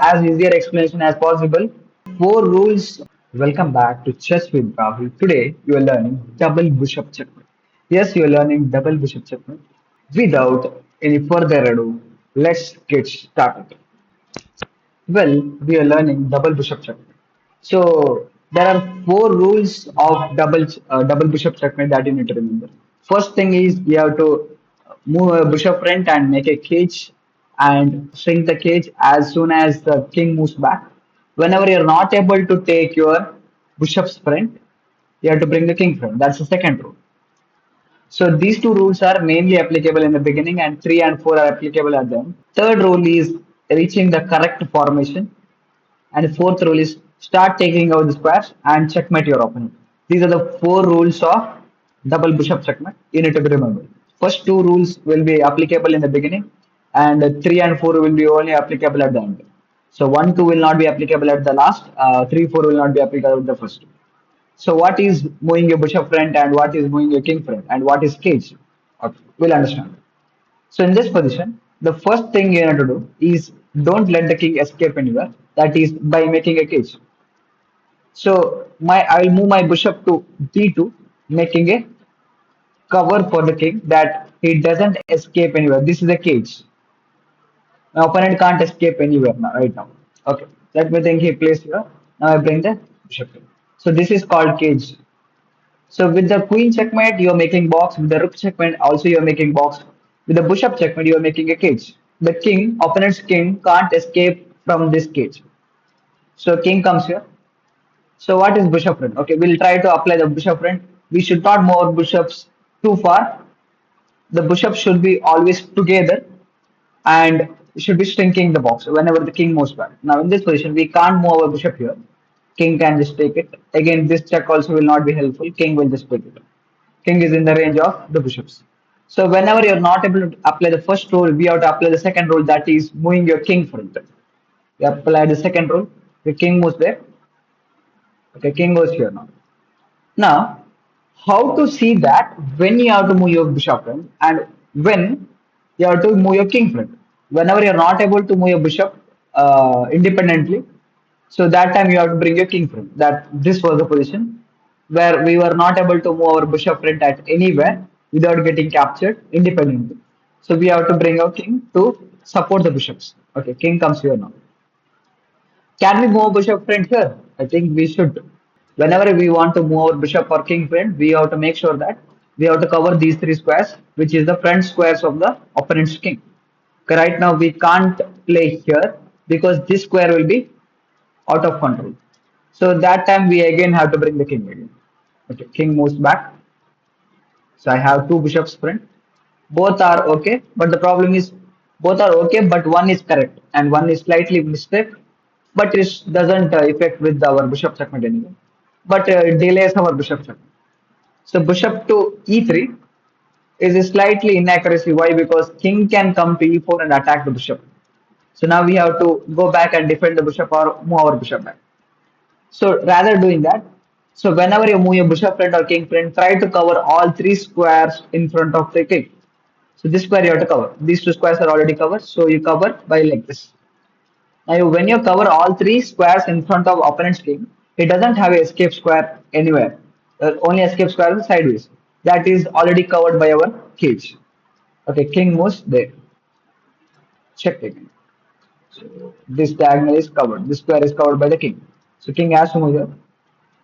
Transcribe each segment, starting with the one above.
as easier explanation as possible. Four rules. Welcome back to Chess with Rahul. Today you are learning double bishop checkmate. Yes, you are learning double bishop checkmate. Without any further ado, let's get started. Well, we are learning double bishop checkmate. So there are four rules of double bishop checkmate that you need to remember. First thing is you have to move a bishop front and make a cage and shrink the cage as soon as the king moves back. Whenever you're not able to take your bishop's front, you have to bring the king front. That's the second rule. So these two rules are mainly applicable in the beginning and 3 and 4 are applicable at the end. Third rule is reaching the correct formation and fourth rule is start taking out the squares and checkmate your opponent. These are the four rules of double bishop checkmate. You need to be remembered. First two rules will be applicable in the beginning, and 3 and 4 will be only applicable at the end. So 1, 2 will not be applicable at the last, 3, 4 will not be applicable at the first. So what is moving your bishop front and what is moving your king front and what is cage? Okay, we'll understand. So in this position, the first thing you have to do is don't let the king escape anywhere. That is by making a cage. So I will move my bishop to d2, making a cover for the king that he doesn't escape anywhere. This is a cage. My opponent can't escape anywhere now, right now. Okay, let me think he plays here. Now I bring the bishop in. So this is called cage. So with the queen checkmate, you are making box. With the rook checkmate, also you are making box. With the bishop checkmate, you are making a cage. The king, opponent's king, can't escape from this cage. So king comes here. So what is bishop front? Okay, we'll try to apply the bishop front. We should not move our bishops too far. The bishops should be always together and should be shrinking the box whenever the king moves back. Now in this position, we can't move our bishop here. King can just take it. Again, this check also will not be helpful. King will just take it. King is in the range of the bishops. So whenever you're not able to apply the first rule, we have to apply the second rule, that is moving your king front. You apply the second rule. The king moves there. Okay, king goes here now. Now, how to see that when you have to move your bishop front and when you have to move your king front. Whenever you're not able to move your bishop independently, so that time you have to bring your king front. That this was the position where we were not able to move our bishop front at anywhere without getting captured independently. So we have to bring our king to support the bishops. Okay, king comes here now. Can we move bishop front here? I think we should. Whenever we want to move our bishop or king front, we have to make sure that we have to cover these three squares, which is the front squares of the opponent's king. Okay, right now we can't play here because this square will be out of control. So that time we again have to bring the king again. Okay, king moves back. So I have two bishops front. Both are okay, but the problem is both are okay, but one is correct and one is slightly mistake, but it doesn't affect with our bishop checkmate anyway. But delays our bishop checkmate. So bishop to e3 is a slightly inaccuracy. Why? Because king can come to e4 and attack the bishop. So now we have to go back and defend the bishop or move our bishop back. So rather doing that, so whenever you move your bishop front or king front, try to cover all three squares in front of the king. So this square you have to cover. These two squares are already covered, so you cover by like this. Now when you cover all three squares in front of opponent's king, it doesn't have a escape square anywhere. Only escape square is sideways. That is already covered by our cage. Okay, king moves there. Check again. So this diagonal is covered. This square is covered by the king. So king has to move here.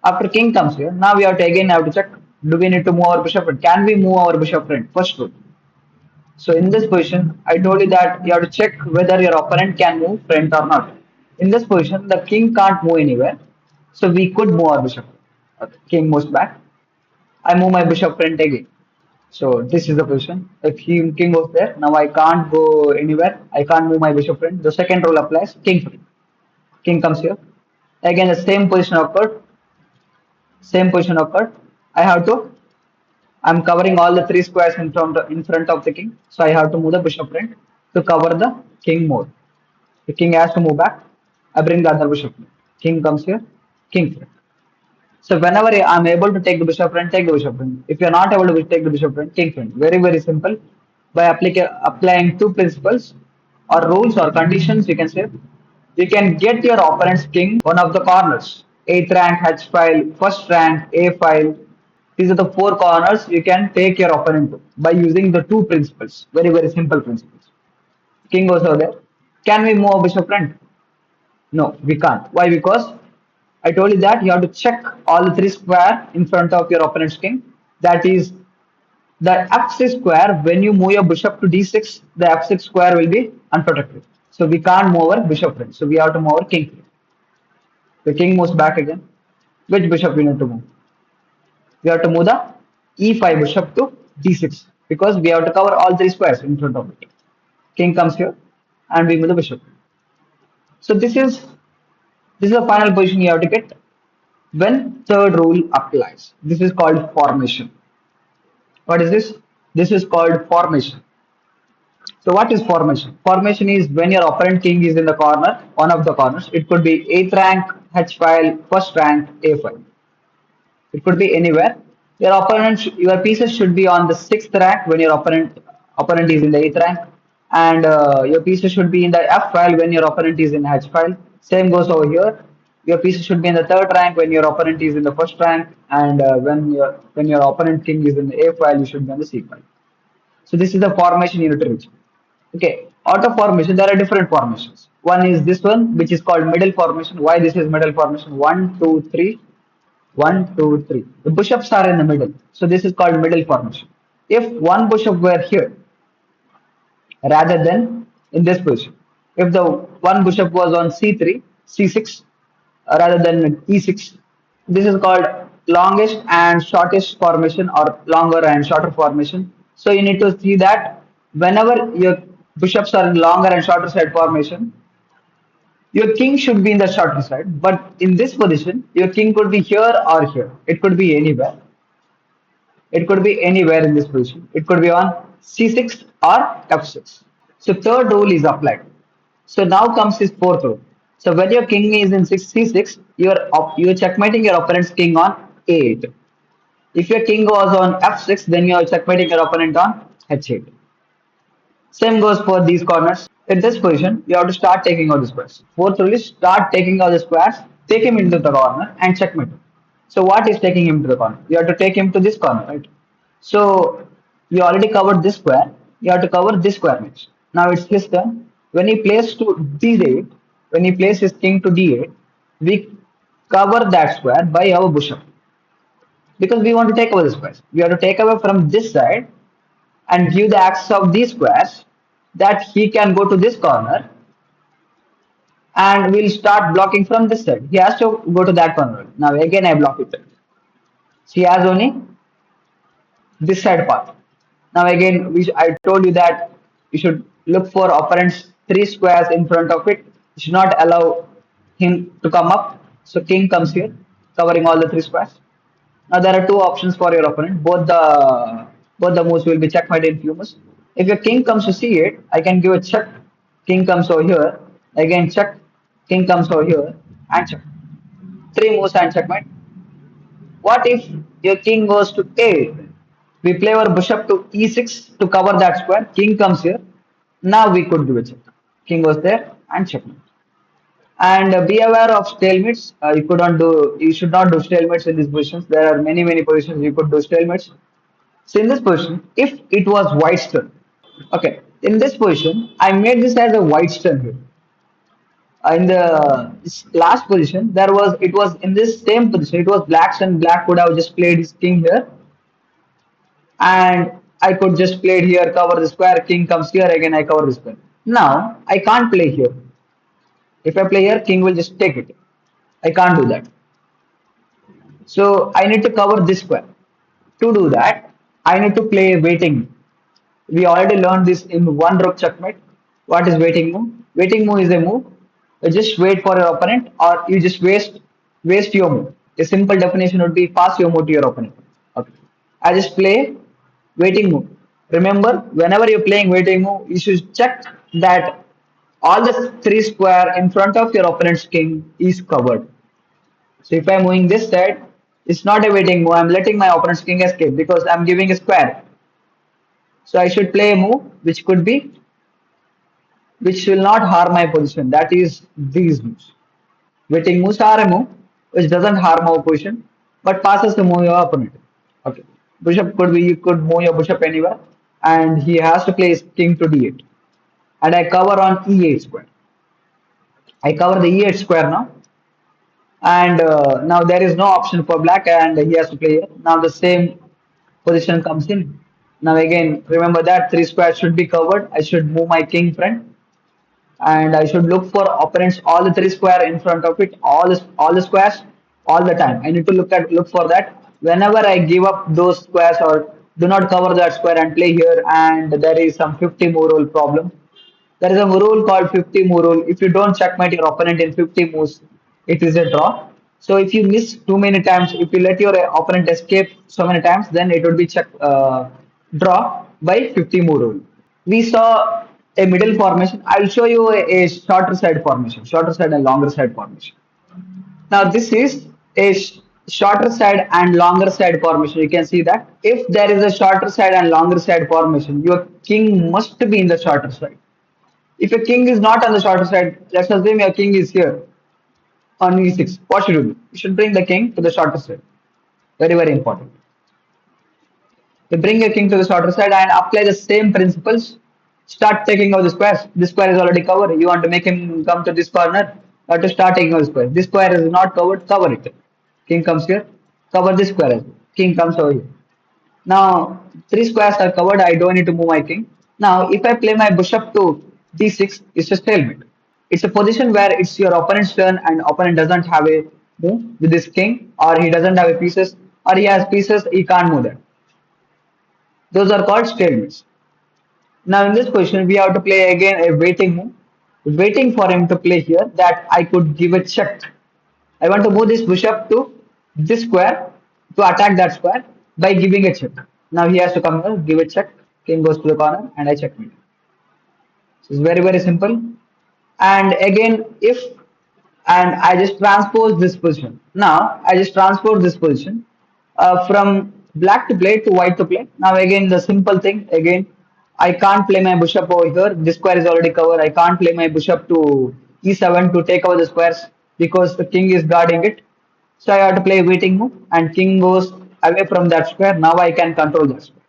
After king comes here, now we have to again have to check. Do we need to move our bishop front? Can we move our bishop front? First rule. So in this position, I told you that you have to check whether your opponent can move front or not. In this position, the king can't move anywhere. So we could move our bishop. Okay, king moves back. I move my bishop front again. So this is the position. The king goes there. Now I can't go anywhere. I can't move my bishop front. The second rule applies. King front. King comes here. Again, the same position occurred. Same position occurred. I have to. I'm covering all the three squares in front of the king. So I have to move the bishop front to cover the king more. The king has to move back. I bring the other bishop. King comes here. King front. So whenever I'm able to take the bishop front, take the bishop front. If you're not able to take the bishop front, king front. Very, very simple. By applying two principles or rules or conditions, you can say. you can get your opponent's king one of the corners. 8th rank H file, first rank A file. These are the four corners you can take your opponent to by using the two principles. Very, very simple principles. King goes over there. Can we move a bishop friend? No, we can't. Why? Because I told you that you have to check all the three square in front of your opponent's king. That is the f6 square. When you move your bishop to d6, the f6 square will be unprotected. So we can't move our bishop friend. So we have to move our king. The king moves back again. Which bishop we need to move? We have to move the e5 bishop to d6 because we have to cover all three squares in front of it. King comes here and we move the bishop. So this is the final position you have to get when third rule applies. This is called formation. What is this? This is called formation. So what is formation? Formation is when your opponent king is in the corner, one of the corners. It could be 8th rank H file, first rank A file. It could be anywhere. Your pieces should be on the sixth rank when your opponent is in the eighth rank, and your pieces should be in the F file when your opponent is in H file. Same goes over here. Your pieces should be in the third rank when your opponent is in the first rank, and when your opponent king is in the A file, you should be on the C file. So this is the formation you need to reach. Okay, out of formation there are different formations. One is this one, which is called middle formation. Why this is middle formation? One, two, three. One, two, three. The bishops are in the middle. So this is called middle formation. If one bishop were here rather than in this position, if the one bishop was on c3, c6 rather than e6, this is called longest and shortest formation or longer and shorter formation. So you need to see that whenever your bishops are in longer and shorter side formation, your king should be in the shorter side, but in this position, your king could be here or here. It could be anywhere. It could be anywhere in this position. It could be on c6 or f6. So third rule is applied. So now comes his fourth rule. So when your king is in c6, you're checkmating your opponent's king on a8. If your king was on f6, then you're checkmating your opponent on h8. Same goes for these corners. In this position, you have to start taking out the squares. Fourth rule is start taking out the squares, take him into the corner and checkmate. So what is taking him to the corner? You have to take him to this corner, right? So you already covered this square. You have to cover this square next. Now it's his turn. When he plays to d8, when he plays his king to d8, we cover that square by our bishop because we want to take over the squares. We have to take away from this side and give the axis of these squares that he can go to this corner and we'll start blocking from this side. He has to go to that corner. Now again I block it. He has only this side path. Now again I told you that you should look for opponent's three squares in front of it. You should not allow him to come up. So king comes here covering all the three squares. Now there are two options for your opponent. Both the moves will be checkmate in few moves. If your king comes to c8, I can give a check. King comes over here. Again check. King comes over here and check. Three moves and checkmate. What if your king goes to a8? We play our bishop to e6 to cover that square. King comes here. Now we could do a check. King goes there and checkmate. And be aware of stalemates. You should not do stalemates in these positions. There are many positions you could do stalemates. So in this position, if it was white's turn, okay, in this position, I made this as a white's turn here. In the last position, it was in this same position. It was black's turn. Black could have just played his king here, and I could just play it here, cover the square. King comes here again. I cover the square. Now I can't play here. If I play here, king will just take it. I can't do that. So I need to cover this square. To do that, I need to play waiting. We already learned this in one rook checkmate. What is waiting move? Waiting move is a move. You just wait for your opponent, or you just waste your move. A simple definition would be pass your move to your opponent. Okay. I just play waiting move. Remember, whenever you're playing waiting move, you should check that all the three square in front of your opponent's king is covered. So if I'm moving this side, it's not a waiting move. I'm letting my opponent's king escape because I'm giving a square. So I should play a move which could be which will not harm my position. That is these moves. Waiting moves are a move which doesn't harm our position but passes to move your opponent. Okay. Bishop could be you could move your bishop anywhere and he has to place king to d8. And I cover on e8 square. I cover the e8 square now. And now there is no option for black and he has to play here. Now the same position comes in. Now again, remember that three squares should be covered. I should move my king front and I should look for opponents all the three square in front of it, all the squares, all the time. I need to look for that. Whenever I give up those squares or do not cover that square and play here, and there is some 50 more rule problem. There is a rule called 50 move rule. If you don't checkmate your opponent in 50 moves, it is a draw. So if you miss too many times, if you let your opponent escape so many times, then it would be draw by 50 move rule. We saw a middle formation. I'll show you a shorter side formation, shorter side and longer side formation. Now this is a shorter side and longer side formation. You can see that if there is a shorter side and longer side formation, your king must be in the shorter side. If a king is not on the shorter side, let's assume your king is here on e6. What should you do? You should bring the king to the shorter side. Very, very important. You bring your king to the shorter side and apply the same principles. Start taking out the squares. This square is already covered. You want to make him come to this corner or to start taking out the square. This square is not covered, cover it. King comes here, cover this square as well. King comes over here. Now, three squares are covered. I don't need to move my king. Now, if I play my bishop to d6, it's a stalemate. It's a position where it's your opponent's turn and opponent doesn't have a move with his king or he doesn't have a pieces or he has pieces, he can't move them. Those are called stalemates. Now in this position, we have to play again a waiting move. Waiting for him to play here that I could give a check. I want to move this bishop to this square to attack that square by giving a check. Now he has to come here, give a check. King goes to the corner and I checkmate. So it's very, very simple. And again, if and I just transpose this position. Now I just transpose this position from black to play to white to play. Now again the simple thing again I can't play my bishop over here. This square is already covered. I can't play my bishop to e7 to take over the squares because the king is guarding it. So I have to play a waiting move and king goes away from that square. Now I can control that square.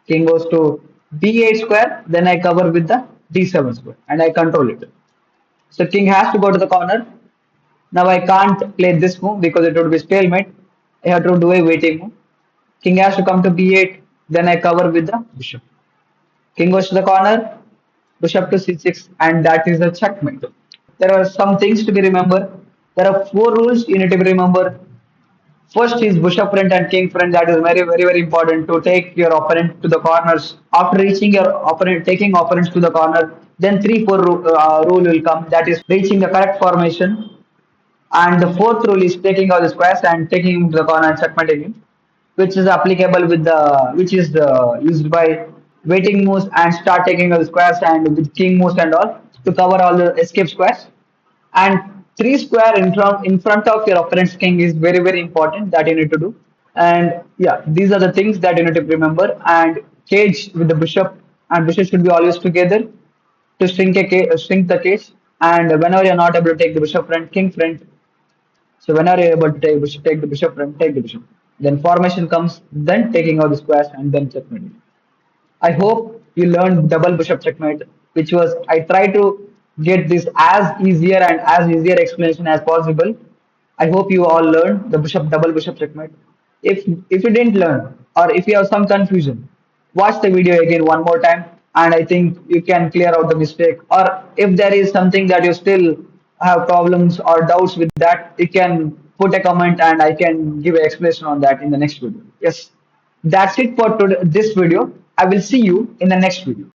King goes to b8 square. Then I cover with the d7 square and I control it. So king has to go to the corner. Now I can't play this move because it would be stalemate. I have to do a waiting move. King has to come to b8. Then I cover with the bishop. King goes to the corner. Bishop to c6, and that is a checkmate. There are some things to be remembered. There are four rules you need to be remember. First is bishop front and king front. That is very, very, very important to take your opponent to the corners. After reaching your opponent, taking opponents to the corner, then three, four rule will come. That is reaching the correct formation. And the fourth rule is taking out the squares and taking him to the corner and checkmating him, which is applicable with the which is used by waiting moves and start taking out the squares and with king moves and all to cover all the escape squares. And three square in front of your opponent's king is very, very important that you need to do. And yeah, these are the things that you need to remember. And cage with the bishop and bishop should be always together to shrink the cage. And whenever you're not able to take the bishop front, king front, so whenever you're able to take the bishop front, take the bishop. Then formation comes, then taking out the squares and then checkmate. I hope you learned double bishop checkmate, which was I try to get this as easier and as easier explanation as possible. I hope you all learned the bishop double bishop checkmate. If you didn't learn or if you have some confusion, watch the video again one more time and I think you can clear out the mistake. Or if there is something that you still have problems or doubts with that, you can put a comment and I can give an explanation on that in the next video. Yes, that's it for today, this video. I will see you in the next video.